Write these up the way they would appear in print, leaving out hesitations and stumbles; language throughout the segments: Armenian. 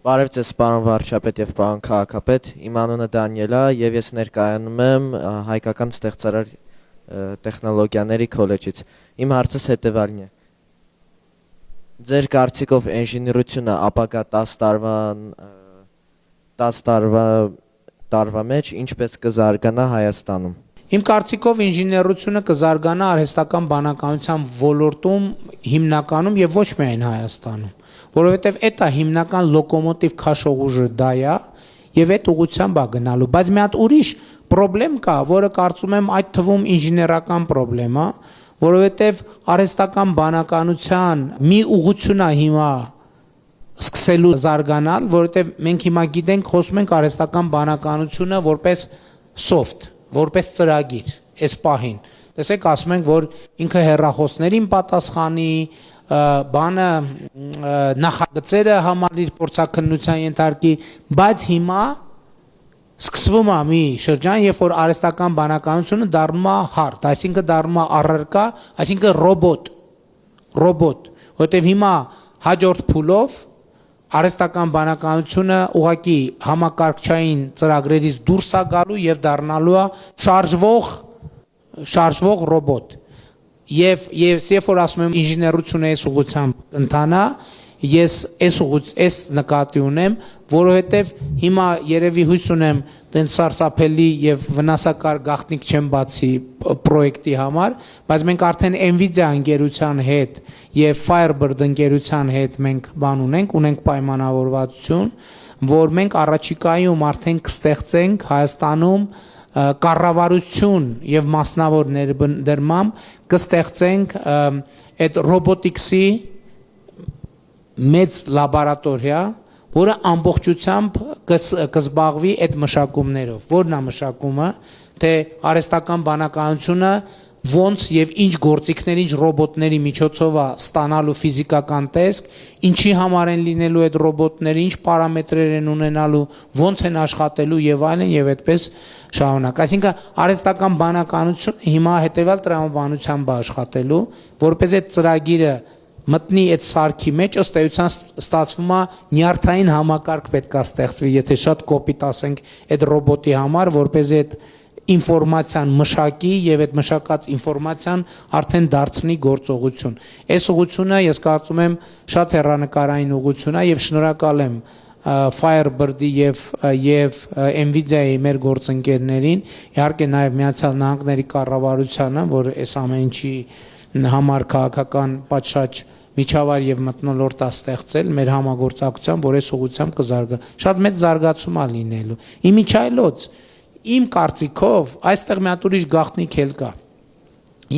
Բարև ձեզ, պարոն վարչապետ եւ պարոն քաղաքապետ, իմ անունը Դանիել է եւ ես ներկայանում եմ Հայկական ստեղծարար տեխնոլոգիաների քոլեջից։ Իմ հարցս հետեւյալն է. Ձեր կարծիքով ինժեներությունը ապագա 10 տարվա մեջ ինչպես կզարգանա Հայաստանում։ Իմ կարծիքով ինժեներությունը կզարգանա արհեստական բանականության ոլորտում հիմնականում եւ ոչ միայն Հայաստանում, որովհետեւ այդ է հիմնական լոկոմոտիվ քաշող ուժը դա է եւ այդ ուղղությամբ է գնալու, բայց մի հատ ուրիշ խնդրեմ կա, որը կարծում եմ այդ թվում ինժեներական խնդրեմ է, որովհետեւ արհեստական բանականության մի ուղղություն է հիմա սկսելու զարգանալ, որովհետեւ մենք հիմա գիտենք, խոսում ենք արհեստական բանականությունը որպես soft, որպես ծրագիր, այս պահին։ Տեսեք, ասում ենք, որ ինքը հեռախոսներին պատասխանի, բանը նախագծերը համալիր փորձաքննության ենթարկի, բայց հիմա սկսվում է մի շրջան, երբ որ արհեստական բանականությունը դառնում է հարթ, այսինքն դառնում է առարկա, այսինքն ռոբոտ, որտեղ հիմա հաջորդ փուլով արհեստական բանականությունը ուղղակի համակարգչային ծրագրերից դուրս է գալու եւ դառնալու է շարժվող ռոբոտ։ Եվ երբ որ ասում եմ ինժեներությունը այս ուղղությամբ ընթանա, ես այս նկատի ունեմ, որովհետեւ հիմա երևի հույս ունեմ տենց սարսափելի եւ վնասակար գաղտնիք չեմ բացի պրոյեկտի համար, բայց մենք արդեն Nvidia ընկերության հետ եւ Firebird ընկերության հետ մենք բան ունենք պայմանավորվածություն, որ մենք առաջիկայում արդեն կստեղծենք Հայաստանում կառավարություն եւ մասնավոր ներդրմամբ կստեղծենք այդ ռոբոտիկսի մեծ լաբորատորիա, որը ամբողջությամբ կզբաղվի այդ մշակումներով։ Որն է մշակումը, թե արհեստական բանականությունը ոնց եւ ինչ գործիքներ, ինչ ռոբոտների միջոցով է ստանալու ֆիզիկական տեսք, ինչի համար են լինելու այդ ռոբոտները, ինչ պարամետրեր են ունենալու, ոնց են աշխատելու եւ այլն եւ այդպես շարունակ։ Այսինքն արհեստական բանականությունը հիմա հետեւյալ տրամաբանությամբ է աշխատելու, որպես այդ ծրագիրը մտնի այդ սարքի մեջ, ըստ էության ստացվում է նյարդային համակարգ պետք է ստեղծվի, եթե շատ կոպիտ ասենք այդ ռոբոտի համար, որպեսզի այդ ինֆորմացիան մշակի եւ այդ մշակած ինֆորմացիան արդեն դարձնի գործողություն։ Այս ուղղությունը ես կարծում եմ շատ հեռանկարային ուղղություն է եւ շնորհակալ եմ Firebird-ի եւ Nvidia-ի մեր գործընկերներին, իհարկե նաեւ Միացյալ Նահանգների կառավարությանը, որ այս ամեն ինչի համար քաղաքական պատշաճ միջավայր եւ մթնոլորտ է ստեղծել մեր համագործակցությամբ, որ այս ուղղությամբ կզարգա։ Շատ մեծ զարգացում է լինելու։ Իմիջայլոց իմ կարծիքով այստեղ մի հատ ուրիշ գաղտնիք էլ կա։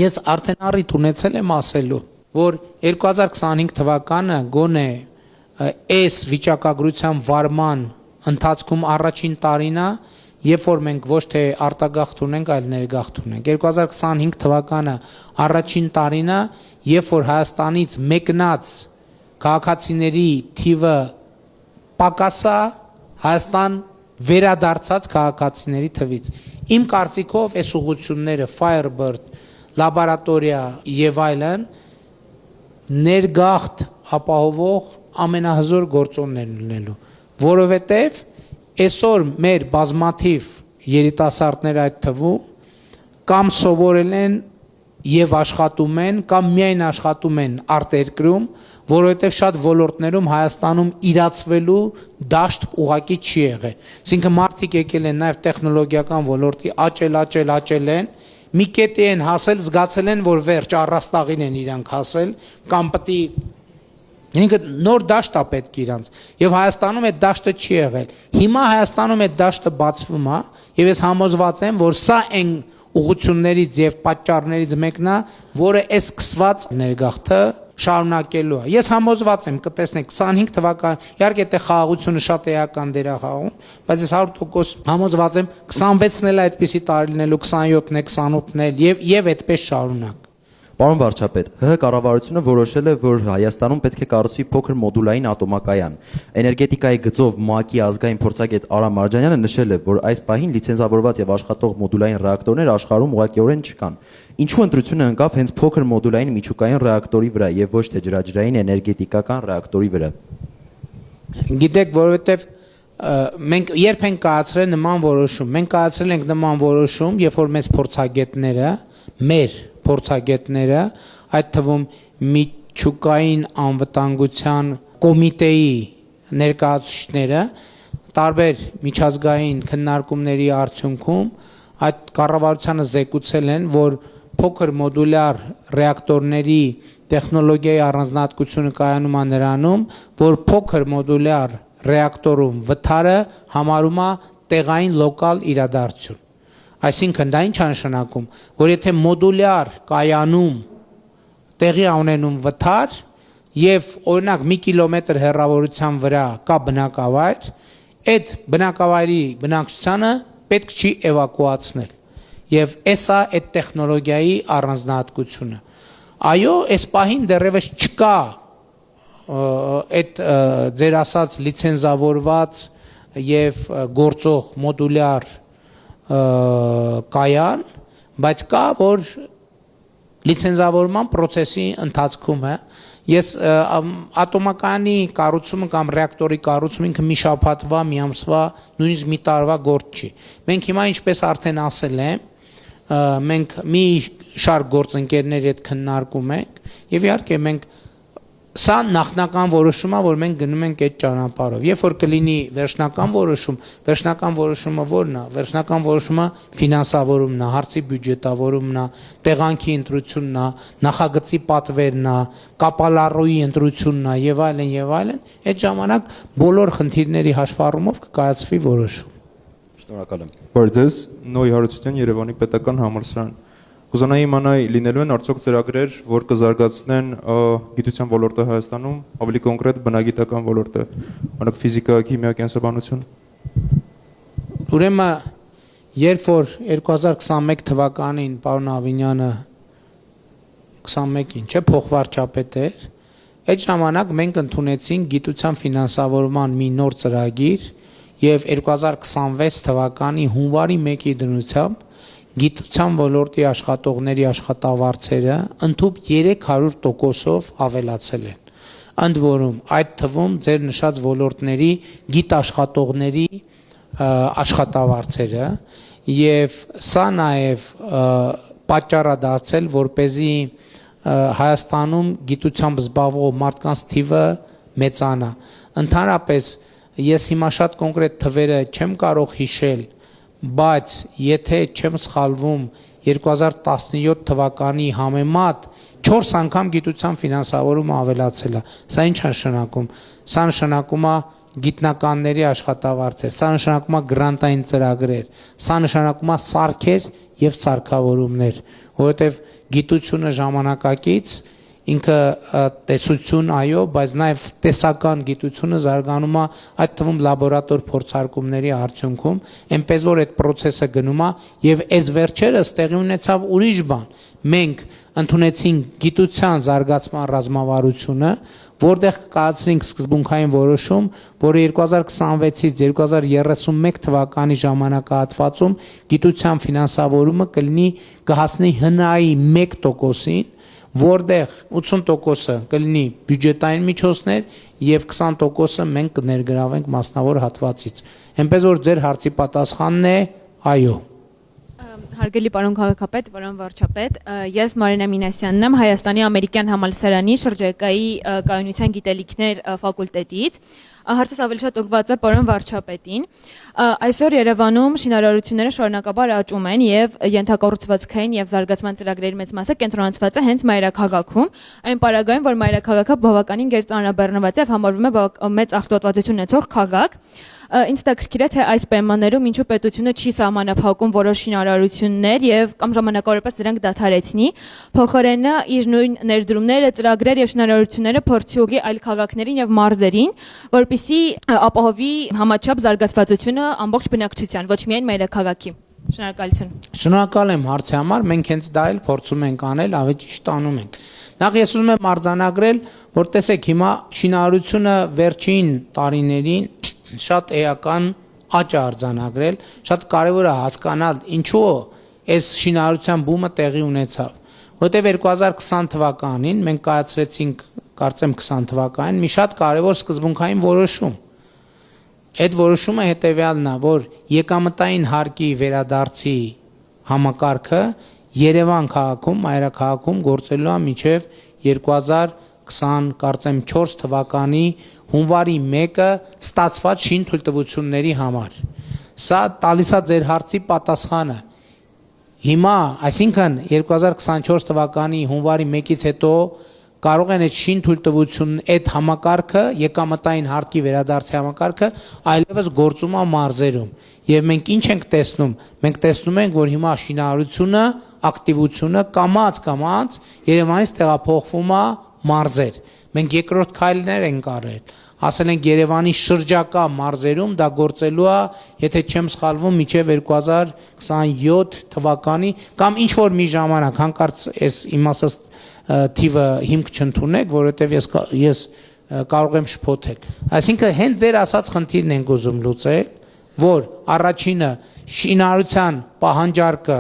Ես արդեն առիթ ունեցել եմ ասելու, որ 2025 թվականը գոնե այս վիճակագրության վարման ընթացքում առաջին տարին է, երբ որ մենք ոչ թե արտագաղթ ունենք, այլ ներգաղթ ունենք։ 2025 թվականը առաջին տարին է, երբ որ Հայաստանից մեկնած քաղաքացիների թիվը պակասա Հայաստան վերադարձած քաղաքացիների թվից։ Իմ կարծիքով այս ուղղությունները Firebird, լաբորատորիա եւ այլն ներգաղթ ապահովող ամենահզոր գործոններն լինելու, որովհետեւ այսօր մեր բազմաթիվ երիտասարդներ այդ թվում կամ սովորել են եւ աշխատում են կամ միայն աշխատում են արտերկրում, որովհետեւ շատ ոլորտներում Հայաստանում իրացվելու դաշտ ուղակի չի եղել։ Այսինքն մարդիկ եկել են նաեւ տեխնոլոգիական ոլորտի աճել են, մի կետի են հասել, զգացել են, որ վերջ առաստաղին են իրանք հասել, կամ պետք է ինքը նոր դաշտ է պետք իրանց եւ Հայաստանում այդ դաշտը չի եղել։ Հիմա Հայաստանում այդ դաշտը բացվում է եւ ես համոզված եմ, որ սա այն ուղղություններից եւ պատճառներից մեկն է, որը այս սկսված ներգաղթը շարունակելու է։ Ես համոզված եմ, կտեսնեք 25 թվական, իհարկե դե խաղաղությունը շատ էական դեր է խաղում, բայց ես 100% համոզված եմ 26-ն էլ այդպիսի տարի լինելու, 27-ն է, 28-ն էլ եւ այդպես շարունակ։ Պարոն վարչապետ, ՀՀ կառավարությունը որոշել է, որ Հայաստանում պետք է կառուցվի փոքր մոդուլային ատոմակայան։ Էներգետիկայի գծով ՄԱԿ-ի ազգային փորձագետ Արամ Մարջանյանը նշել է, որ այս պահին լիցենզավորված եւ աշխատող մոդուլային ռեակտորներ աշխարհում ուղղակիորեն չկան։ Ինչու ընտրությունը ընկավ հենց փոքր մոդուլային միջուկային ռեակտորի վրա եւ ոչ թե ջրաջրային էներգետիկական ռեակտորի վրա։ Գիտեք, որովհետև մենք երբ ենք կայացրել նման որոշում, մենք կայացրել ենք նման որոշում, երբ որ մեր փորձագետները, այդ թվում միջուկային անվտանգության կոմիտեի ներկայացուցիչները տարբեր միջազգային քննարկումների արդյունքում այդ կառավարությանը զեկուցել են, որ փոքր մոդուլյար ռեակտորների տեխնոլոգիայի առանձնահատկությունը կայանում է նրանում, որ փոքր մոդուլյար ռեակտորում վթարը համարում է տեղային լոկալ իրադարձություն։ Այսինքն դա ինչ է նշանակում, որ եթե մոդուլյար կայանում տեղի ունենում վթար եւ օրինակ 1 կիլոմետր հեռավորության վրա կա բնակավայր, այդ բնակավայրի բնակչությանը պետք չի էվակուացնել։ Եվ էսա այդ տեխնոլոգիայի առանձնահատկությունը։ Այո, այս պահին դեռևս չկա այդ ձեր ասած լիցենզավորված եւ գործող մոդուլյար կայան, բայց կա, որ լիցենզավորման process-ի ընթացքում է։ Ես ատոմակայանի կառուցումը կամ ռեակտորի կառուցումը ինքը մի շաբաթվա, մի ամսվա, նույնիսկ մի տարվա գործ չի։ Մենք հիմա ինչպես արդեն ասել եմ, մենք մի շարք գործընկերների հետ քննարկում ենք եւ իհարկե մենք սա նախնական որոշումը, որ մենք գնում ենք այդ ճանապարհով։ Երբ որ կլինի վերջնական որոշումը ո՞րն է։ Վերջնական որոշումը ֆինանսավորումն է, հարցի բյուջետավորումն է, տեղանքի ընտրությունն է, նախագծի պատվերն է, կապալառուի ընտրությունն է եւ այլն եւ այլն։ Այդ ժամանակ բոլոր խնդիրների հաշվառումով կկայացվի որոշում։ Շնորհակալ եմ։ Բարև ձեզ, Նոյ Հարությունյան, Երևանի պետական համալսարան։ Կուզենայի իմանալ լինելու են արդյոք ծրագրեր, որ կզարգացնեն գիտության ոլորտը Հայաստանում, ավելի կոնկրետ բնագիտական ոլորտը, օրինակ ֆիզիկա, քիմիա, կենսաբանություն։ Ուրեմն երբ որ 2021 թվականին պարոն Ավինյանը 21-ին չէ փոխվարչապետ էր, այդ ժամանակ մենք ընդունեցինք գիտության ֆինանսավորման մի նոր ծրագիր եւ 2026 թվականի հունվարի 1-ի դնությամբ գիտության ոլորտի աշխատողների աշխատավարձերը ընդհանուր 300%-ով ավելացել են։ Ընդ որում այդ թվում ձեր նշած ոլորտների գիտաշխատողների աշխատավարձերը եւ սա նաեւ պատճառ է դարձել, որպեսզի Հայաստանում գիտությամբ զբաղվող մարդկանց թիվը մեծանա։ Ընդհանրապես ես հիմա շատ կոնկրետ թվերը չեմ կարող հիշել, բայց եթե չեմ սխալվում 2017 թվականի համեմատ 4 անգամ գիտության ֆինանսավորումը ավելացել է։ Սա ինչ է նշանակում։ Սա նշանակում է գիտնականների աշխատավարձեր, սա նշանակում է գրանտային ծրագրեր, սա նշանակում է սարքեր եւ սարքավորումներ, որովհետեւ գիտությունը ժամանակակից ինքը տեսություն, այո, բայց նաև տեսական գիտությունը զարգանում է այդ թվում լաբորատոր փորձարկումների արդյունքում, այնպես որ այդ process-ը գնում է եւ այս վերջերս տեղի ունեցավ ուրիշ բան։ Մենք ընդունեցինք գիտության զարգացման ռազմավարությունը, որտեղ կայացրինք սկզբունքային որոշում, որը 2026-ից 2031 թվականի ժամանակահատվածում գիտության ֆինանսավորումը կհասնի ՀՆԱ-ի 1%-ին, որտեղ 80%-ը կլինի բյուջետային միջոցներ եւ 20%-ը մենք կներգրավենք մասնավոր հատվածից։ Այնպես որ ձեր հարցի պատասխանն է այո։ Հարգելի պարոն քաղաքապետ, պարոն վարչապետ, ես Մարինա Մինասյանն եմ Հայաստանի ամերիկյան համալսարանի շրջակայի կայունության գիտելիքներ ֆակուլտետից։ Հարցս ավելի շատ ուղղված է պարոն վարչապետին։ Այսօր Երևանում շինարարությունները շարունակաբար աճում են եւ ենթակառուցվածքային եւ զարգացման ծրագրերի մեծ մասը կենտրոնացված է հենց մայրաքաղաքում, այն պարագայում, որ մայրաքաղաքը բավականին գերծանրաբեռնված է եւ համարվում է մեծ աղտոտվածություն ունեցող քաղաք։ Ինձ հետաքրքիր է, թե այս պայմաններում ինչու պետությունը չի սահմանափակում որոշ շինարարություններ եւ կամ ժամանակավորապես դրանք դադարեցնի, փոխարենը իր նույն ներդրումները, ծրագրեր եւ շինարարությունները փորձի ուղղի այլ քաղաքներին եւ մարզերին, որպեսզի ապահովի համաչափ զարգացվածությունը ամբողջ բնակչության, ոչ միայն մայրաքաղաքի։ Շնորհակալություն։ Շնորհակալ եմ հարցի համար, մենք հենց դա էլ փորձում ենք անել, ավելի ճիշտ անում ենք։ Նախ ես ուզում եմ արձանագրել, որ տեսեք հիմա շինարարությունը վերջին տարիներին շատ էական աճ է արձանագրել, շատ կարևոր է հասկանալ ինչու այս շինարարության բումը տեղի ունեցավ, որտեղ 2020 թվականին մենք կարծեմ 20 թվականին մի շատ կարևոր սկզբունքային որոշում։ Այդ որոշումը հետևյալն է, որ եկամտային հարկի վերադարձի համակարգը Երևան քաղաքում, մայրաքաղաքում գործելու է մինչև 2020 կարծեմ 4 թվականի հունվարի 1-ը ստացված շինթույլտվությունների համար։ Սա տալիս է ձեր հարցի պատասխանը։ Հիմա, այսինքն 2024 թվականի հունվարի 1-ից հետո կարող են այդ շինթույլտվություն, այդ համակարգը, եկամտային հարկի վերադարձի համակարգը այլևս գործում է մարզերում։ Եվ մենք ինչ ենք տեսնում։ Մենք տեսնում ենք, որ հիմա շինարարությունը, ակտիվությունը կամաց Երևանից տեղափոխվում է մարզեր։ Մենք երկրորդ քայլներ ենք արել։ Ասել ենք Երևանի շրջակա մարզերում դա գործելու է, եթե չեմ սխալվում, մինչև 2027 թվականի կամ ինչ որ մի ժամանակ, հանկարծ այս իմաստս թիվը հիմք չընդունեք, որովհետև ես կարող եմ շփոթել։ Այսինքն հենց ձեր ասած խնդիրն ենք ուզում լուծել, որ առաջինը շինարարության պահանջարկը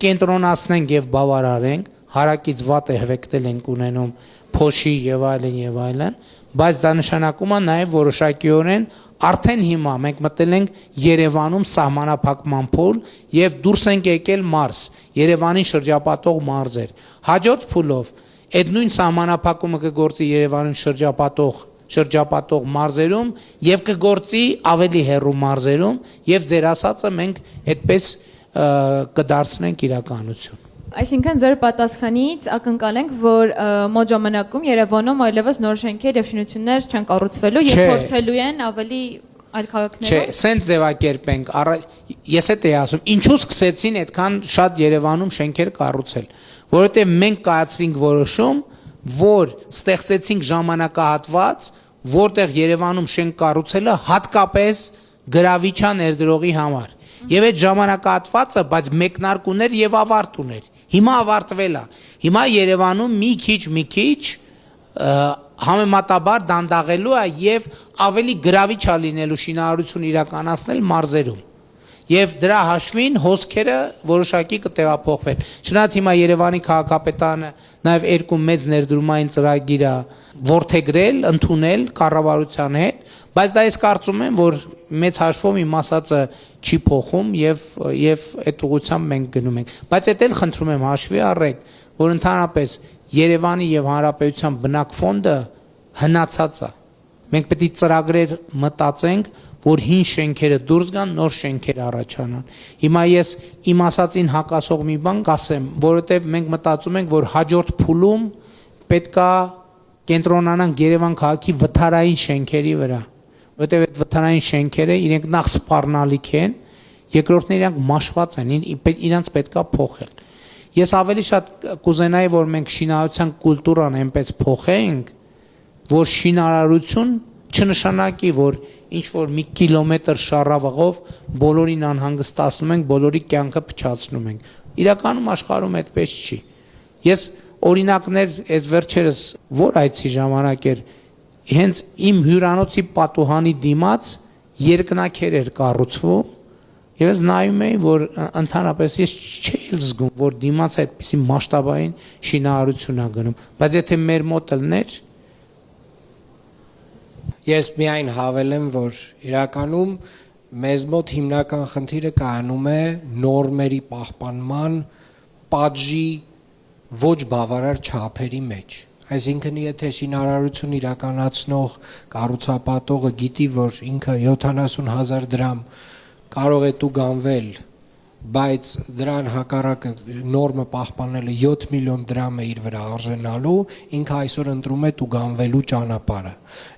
կենտրոնացնենք եւ բավարարենք, հարակից վատ է հվեկտել ենք ունենում փոշի եւ այլն, բայց դա նշանակում է նաեւ որոշակիորեն արդեն հիմա մենք մտել ենք Երևանում սահմանափակման փուլ եւ դուրս ենք եկել մարզ, Երևանին շրջապատող մարզեր։ Հաջորդ փուլով այդ նույն սահմանափակումը կգործի Երևանին շրջապատող մարզերում եւ կգործի ավելի հեռու մարզերում եւ ձեր ասածը մենք այդպես կդարձնենք իրականություն։ Այսինքն ձեր պատասխանից ակնկալենք, որ մոտ ժամանակում Երևանում այլևս նոր շենքեր եւ շինություններ չեն կառուցվելու եւ փորձելու են ավելի այլ քաղաքներում։ Չէ, սենց ձևակերպենք։ Ես էդ էի ասում, ինչու սկսեցին այդքան շատ Երևանում շենքեր կառուցել, որովհետեւ մենք կայացրինք որոշում, որ ստեղծեցինք ժամանակահատված, որտեղ Երևանում շենք կառուցելը հատկապես գրավիչ է ներդրողի համար։ Եվ այդ ժամանակահատվածը, բայց մեկնարկ ուներ եւ ավարտ ուներ։ Հիմա ավարտվել է։ Հիմա Երևանում մի քիչ համեմատաբար դանդաղելու է եւ ավելի գրավիչ է լինելու շինարարություն իրականացնել մարզերում։ Եվ դրա հաշվին հոսքերը որոշակի կտեղափոխվեն։ Չնայած հիմա Երևանի քաղաքապետարանը նաև երկու մեծ ներդրումային ծրագիր է որդեգրել, ընդունել կառավարության հետ, բայց դա ես կարծում եմ, որ մեծ հաշվով իմ ասածը չի փոխում եւ այդ ուղղությամբ մենք գնում ենք։ Բայց այդ էլ խնդրում եմ հաշվի առեք, որ ընդհանրապես Երևանի եւ Հանրապետության բնակ ֆոնդը հնացած է։ Մենք պետք է ծրագրեր մտածենք, որ հին շենքերը դուրս գան, նոր շենքեր առաջանան։ Հիմա ես իմ ասածին հակասող մի բան կասեմ, որովհետև մենք մտածում ենք, որ հաջորդ փուլում պետքա կենտրոնանանք Երևան քաղաքի վթարային շենքերի վրա, որովհետև այդ վթարային շենքերը իրենք նախ սպառնալիք են, երկրորդն իրանք մաշված են, իրանց պետքա փոխել։ Ես ավելի շատ կուզենայի, որ մենք շինարարության կուլտուրան այնպես փոխենք, որ շինարարություն չնշանակի, որ ինչ որ մի կիլոմետր շառավղով բոլորին անհանգստացնում ենք, բոլորի կյանքը փչացնում ենք։ Իրականում աշխարհում այդպես չի։ Ես օրինակներ այս վերջերս որ այցի ժամանակ էր, հենց իմ հյուրանոցի պատուհանի դիմաց երկնաքեր էր կառուցվում, եւ ես նայում էի, որ ընդհանրապես ես չէի զգում, որ դիմաց այդպիսի մասշտաբային շինարարություն է գնում, բայց եթե մեր մոտ լներ Ես միայն հավելեմ, որ իրականում մեզ մոտ հիմնական խնդիրը կայանում է նորմերի պահպանման պատժի ոչ բավարար չափերի մեջ։ Այսինքն եթե շինարարություն իրականացնող կառուցապատողը գիտի, որ ինքը 70,000 դրամ կարող է տուգանվել, բայց դրան հակառակը նորմը պահպանելը 7 միլիոն դրամ է իր վրա արժենալու, ինքը այսօր ընտրում է տուգանվելու ճանապարհը։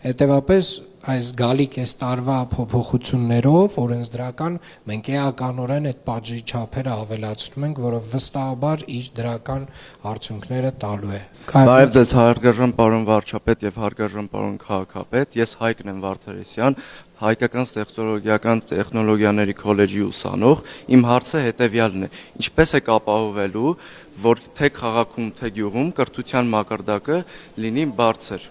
Հետևաբար այս գալիք այս տարվա փոփոխություններով օրենսդրական մենք էականորեն այդ պատժի չափերը ավելացնում ենք, որը վստահաբար իր դրական արդյունքները տալու է։ Բարև ձեզ հարգարժան պարոն վարչապետ եւ հարգարժան պարոն քաղաքապետ, ես Հայկն եմ Վարդարեսյան, Հայկական ստեղծողական տեխնոլոգիաների քոլեջի ուսանող, իմ հարցը հետեւյալն է. ինչպես է ապահովելու, որ թե քաղաքում, թե գյուղում կրթության մակարդակը լինի բարձր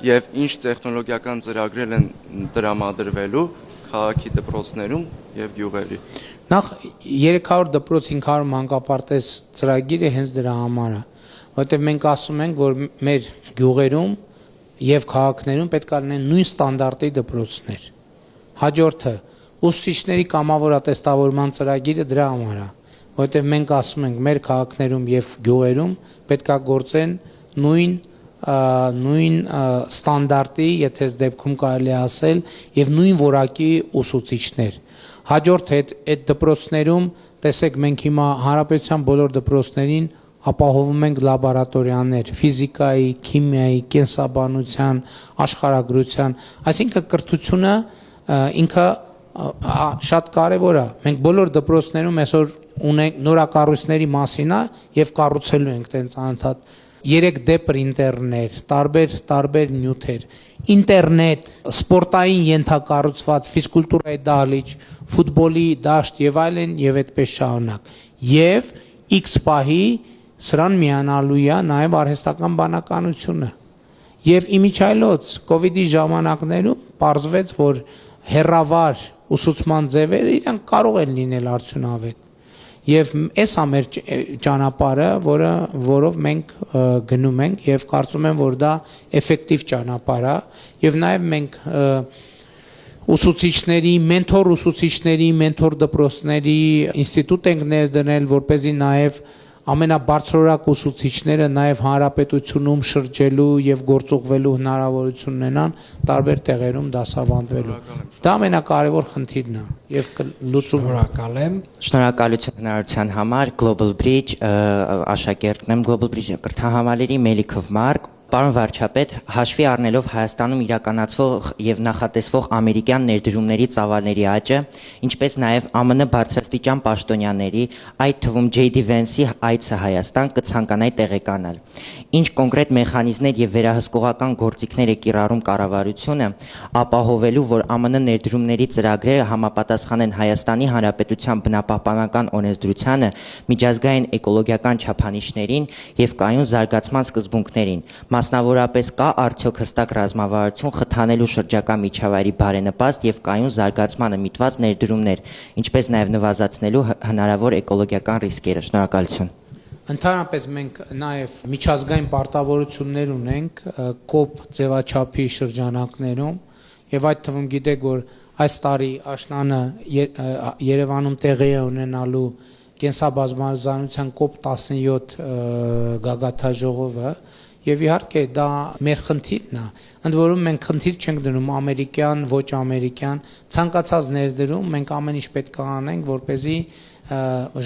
եւ ինչ տեխնոլոգիական ծրագրեր են տրամադրվելու քաղաքի դպրոցներում եւ գյուղերի։ Նախ 300 դպրոց 500 մանկապարտեզ ծրագիրը հենց դրա համար է, որովհետև մենք ասում ենք, որ մեր գյուղերում եւ քաղաքներում պետք է լինեն նույն ստանդարտի դպրոցներ։ Հաջորդը ուսուցիչների կամավորատեստավորման ծրագիրը դրա համար է, որովհետև մենք ասում ենք մեր քաղաքներում եւ գյուղերում պետք է գործեն նույն ստանդարտի, եթե այս դեպքում կարելի է ասել, եւ նույն որակի ուսուցիչներ։ Հաջորդ այդ դպրոցներում, տեսեք, մենք հիմա հանրապետության բոլոր դպրոցներին ապահովում ենք լաբորատորիաներ, ֆիզիկայի, քիմիայի, կենսաբանության, աշխարհագրության, այսինքն կրթությունը ինքը շատ կարևոր է։ Մենք բոլոր դպրոցներում այսօր ունենք նորակառույցների մասին է եւ կառուցելու ենք տենց անընդհատ 3D պրինտերներ, տարբեր նյութեր, ինտերնետ, սպորտային ենթակառուցված, ֆիզկուլտուրայի դահլիճ, ֆուտբոլի դաշտ եւ այլն եւ այդպես շարունակ։ Եվ X պահի սրան միանալու է նաեւ արհեստական բանականությունը։ Եվ իմիջայլոց կոവിഡ്ի ժամանակներում պարզվեց, որ հերավար ուսուցման ձևերը իրանք կարող են լինել արդյունավետ։ Եվ այս է մեր ճանապարհը, որով մենք գնում ենք եւ կարծում եմ, որ դա էֆեկտիվ ճանապարհ է եւ նաեւ մենք ուսուցիչների, մենթոր դպրոցների ինստիտուտ ենք ներդնել, որպեսզի նաեւ ամենաբարձրորակ ուսուցիչները նաեւ հանրապետությունում շրջելու եւ գործուղվելու հնարավորություն ունենան տարբեր տեղերում դասավանդվելու։ Դա ամենակարևոր խնդիրն է եւ լուծում։ Շնորհակալ եմ։ Շնորհակալություն հնարավորության համար Global Bridge աշակերտն եմ Global Bridge կրթահամալիրի Մելիքով Մարկ։ Պարոն վարչապետ, հաշվի առնելով Հայաստանում իրականացվող եւ նախատեսվող ամերիկյան ներդրումների ծավալների աճը, ինչպես նաեւ ԱՄՆ բարձրաստիճան պաշտոնյաների, այդ թվում JD Vance-ի այցը Հայաստան կցանկանայի տեղեկանալ։ Ինչ կոնկրետ մեխանիզմներ եւ վերահսկողական գործիքներ է կիրառում կառավարությունը, ապահովելու, որ ԱՄՆ ներդրումների ծրագրերը համապատասխանեն Հայաստանի Հանրապետության բնապահպանական օրենսդրությանը, միջազգային էկոլոգիական չափանիշներին եւ կայուն զարգացման սկզբունքներին։ Մասնավորապես կա արդյոք հստակ ռազմավարություն խթանելու շրջակա միջավայրի բարենպաստ եւ կայուն զարգացմանը միտված ներդրումներ, ինչպես նաեւ նվազեցնելու հնարավոր էկոլոգիական ռիսկերը։ Շնորհակալություն։ Ընդհանրապես մենք նաեւ միջազգային պարտավորություններ ունենք կոպ ձևաչափի շրջանակներում եւ այդ թվում գիտեք, որ այս տարի աշնանը Երևանում տեղի է ունենալու կենսաբազմազանության կոպ 17 գագաթաժողովը Եվ իհարկե դա մեր խնդիրն է, ընդ որում մենք խնդիր չենք դնում ամերիկյան, ոչ ամերիկյան, ցանկացած ներդրում մենք ամեն ինչ պետք է անենք, որպեսզի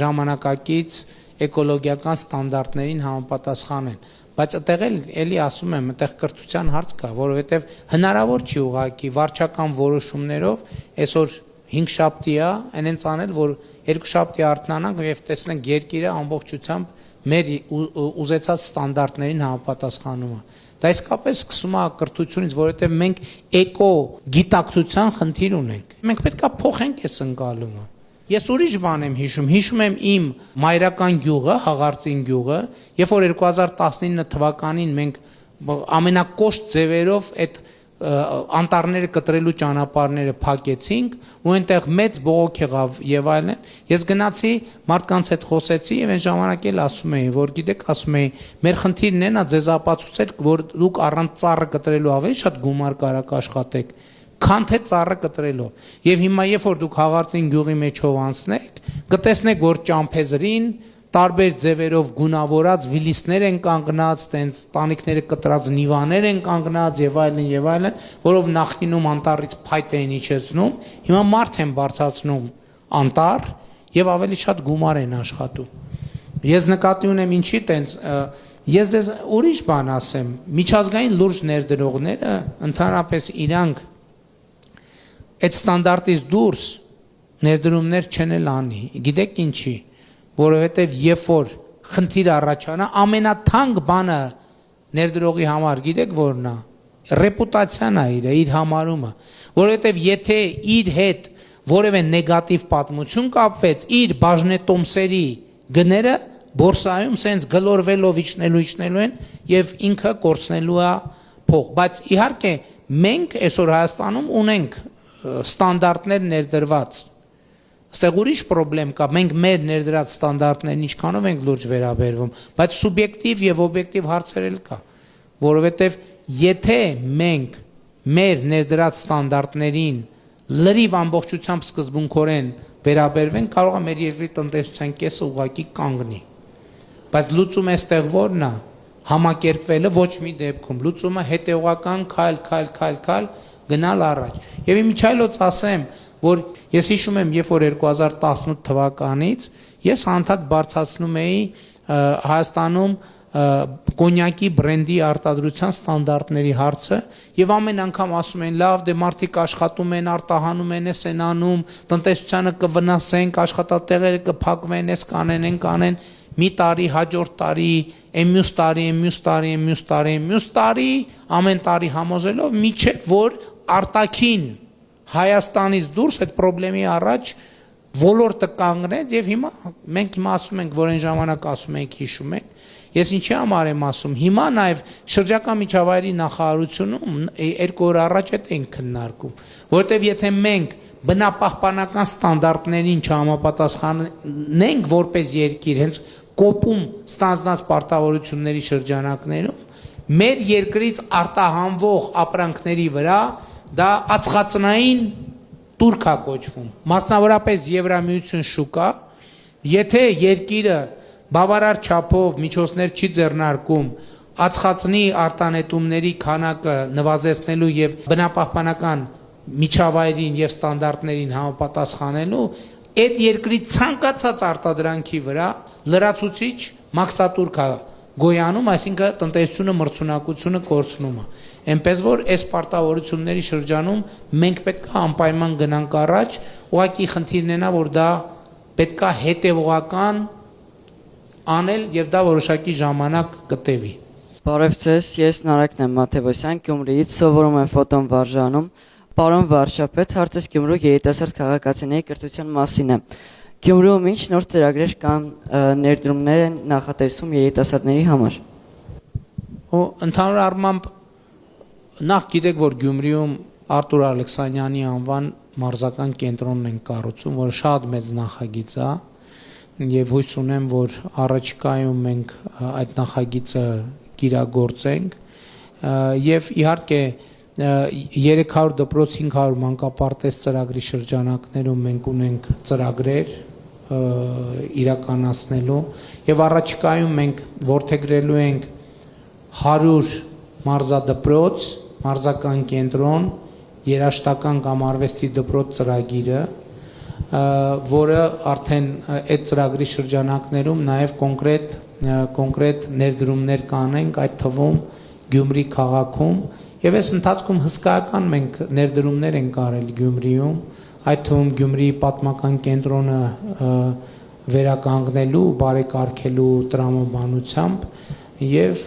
ժամանակակից էկոլոգիական ստանդարտներին համապատասխանեն։ Բայց այդտեղ էլի ասում եմ, այդտեղ կրթության հարց կա, որովհետև հնարավոր չի ուղղակի վարչական որոշումներով այսօր 5 շաբթի է, այնենց անել, որ 2 շաբթի արթնանանք եւ տեսնենք երկիրը ամբողջությամբ մեր ուզեցած ստանդարտներին համապատասխանում է։ Դա իսկապես սկսում է կրթությունից, որովհետև մենք էկո գիտակցության խնդիր ունենք։ Մենք պետք է փոխենք այս ընկալումը։ Ես ուրիշ բան եմ հիշում եմ իմ մայրական գյուղը, Հաղարծին գյուղը, երբ որ 2019 թվականին մենք ամենակոշտ ձևերով այդ անտառները կտրելու ճանապարհները փակեցինք ու այնտեղ մեծ բողոք եղավ եւ այլն ես գնացի մարդկանց հետ խոսեցի եւ այն ժամանակ էլ ասում էին որ գիտեք ասում էին մեր խնդիրն է նա ձեզ ապացուցել որ դուք առանց ծառը կտրելու ավելի շատ գումար կարաք աշխատեք քան թե ծառը կտրելով եւ հիմա երբ որ դուք Հաղարծին գյուղի մեջով անցնեք կտեսնեք որ ճամփեզրին տարբեր ձևերով գունավորած վիլիսներ են կանգնած, տենց տանիքները կտրած նիվաներ են կանգնած եւ այլն, որով նախկինում անտառից փայտ էին իջեցնում, հիմա մարդ են բարձրացնում անտառ եւ ավելի շատ գումար են աշխատում։ Ես նկատի ունեմ ինչի տենց ես դες ուրիշ բան ասեմ, միջազգային լուրջ ներդրողները ընդհանրապես իրանք այդ ստանդարտից դուրս ներդրումներ չեն անի։ Գիտեք ինչի որովհետև երբ որ խնդիր առաջանա ամենաթանկ բանը ներդրողի համար գիտեք որն է ռեպուտացիան է իր համարումը որովհետև եթե իր հետ որևէ նեգատիվ պատմություն կապվեց իր բաժնետոմսերի գները բորսայում սենց գլորվելով իջնելու են եւ ինքը կորցնելու է փող բայց իհարկե մենք այսօր Հայաստանում ունենք ստանդարտներ ներդրված Ստեղ ուրիշ խնդրեմ կա, մենք մեր ներդրած ստանդարտներին ինչքանով ենք լուրջ վերաբերվում, բայց սուբյեկտիվ եւ օբյեկտիվ հարցեր էլ կա, որովհետեւ եթե մենք մեր ներդրած ստանդարտներին լրիվ ամբողջությամբ սկզբունքորեն վերաբերվենք, կարող է մեր երկրի տնտեսության կեսը ուղղակի կանգնի։ Բայց լուծումը այստեղ որն է, համակերպվելը ոչ մի դեպքում, լուծումը հետևողական քայլ գնալ առաջ։ Եվ իմիջայլոց ասեմ, որ ես հիշում եմ, երբ որ 2018 թվականից ես անդադ բարձրացնում էի Հայաստանում կոնյակի բրենդի արտադրության ստանդարտների հարցը եւ ամեն անգամ ասում են լավ դե մարդիկ աշխատում են արտահանում են էս են անում տնտեսությանը կվնասենք աշխատատեղերը կփակվեն էս կանեն մի տարի հաջորդ տարի մյուս տարի ամեն տարի համոզելով միջև որ արտաքին Հայաստանից դուրս այդ խնդրի առաջ ոլորտը կանգնեց եւ հիմա մենք ասում ենք որ այն ժամանակ ասում ենք հիշում եք Ես ինչի համար եմ ասում, հիմա նաև շրջակա միջավայրի նախարարությունում 2 օր առաջ ենք քննարկում, որտեվ եթե մենք բնապահպանական ստանդարտներին չհամապատասխանենք որպես երկիր, հենց կոպում ստանձնած պարտավորությունների շրջանակներում, մեր երկրից արտահանվող ապրանքների վրա դա ածխածնային տուրք է կոչվում, մասնավորապես Եվրամիություն շուկա, եթե երկիրը բավարար չափով միջոցներ չի ձեռնարկում ածխածնի արտանետումների քանակը նվազեցնելու եւ բնապահպանական միջավայրին եւ ստանդարտներին համապատասխանելու այդ երկրի ցանկացած արտադրանքի վրա լրացուցիչ մաքսատուրք է գոյանում, այսինքն տնտեսությունը մրցունակությունը կորցնում է։ Այնպես որ այս պարտավորությունների շրջանում մենք պետք է անպայման գնանք առաջ, ուղղակի խնդիրն է նա, որ դա պետք է հետևողական անել եւ դա որոշակի ժամանակ կտևի։ Բարև ձեզ, ես Նարեկն եմ Մաթեոսյան, Գյումրիից, սովորում եմ ֆոտոն վարժանում։ Պարոն վարչապետ, հարցս Գյումրու երիտասարդ քաղաքացիների կրթության մասին է։ Գյումրիում ինչ նոր ծրագրեր կամ ներդրումներ են նախատեսում երիտասարդների համար։ Ընդհանուր առմամբ նախ գիտեք, որ Գյումրիում Արտուր Ալեքսանյանի անվան մարզական կենտրոնն են կառուցում, որը շատ մեծ նախագիծ է։ Եվ հույս ունեմ, որ առաջիկայում մենք այդ նախագիծը կիրագործենք եւ իհարկե 300 դպրոց 500 մանկապարտեզ ծրագրի շրջանակներում մենք ունենք ծրագրեր իրականացնելու եւ առաջիկայում մենք որդեգրելու ենք 100 մարզադպրոց, մարզական կենտրոն, երաժշտական կամ արվեստի դպրոց ծրագիրը որը արդեն այդ ծրագրի շրջանակներում նաև կոնկրետ ներդրումներ կանենք այդ թվում Գյումրի քաղաքում եւ այս ընթացքում հսկայական մենք ներդրումներ ենք արել Գյումրիում այդ թվում Գյումրիի պատմական կենտրոնը վերականգնելու, բարեկարգելու տրամաբանությամբ եւ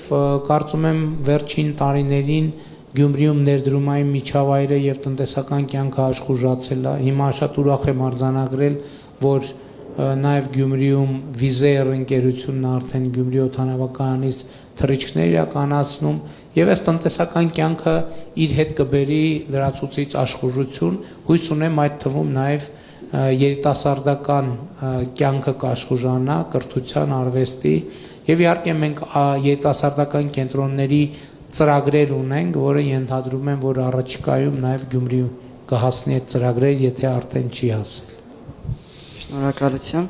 կարծում եմ վերջին տարիներին Գյումրիում ներդրումային միջավայրը եւ տնտեսական կյանքը աշխուժացել է։ Հիմա շատ ուրախ եմ արձանագրել, որ նաեւ Գյումրիում Վիզեր ընկերությունն արդեն Գյումրի օդանավակայանից թռիչքներ իրականացնում եւ այս տնտեսական կյանքը իր հետ կբերի լրացուցիչ աշխուժություն։ Հույս ունեմ այդ թվում նաեւ երիտասարդական կյանքը կաշխուժանա, կրթության, արվեստի եւ իհարկե մենք երիտասարդական կենտրոնների ծրագրեր ունենք, որը ենթադրում եմ, որ առաջիկայում նաև Գյումրի կհասնի այդ ծրագրեր, եթե արդեն չի հասել։ Շնորհակալություն։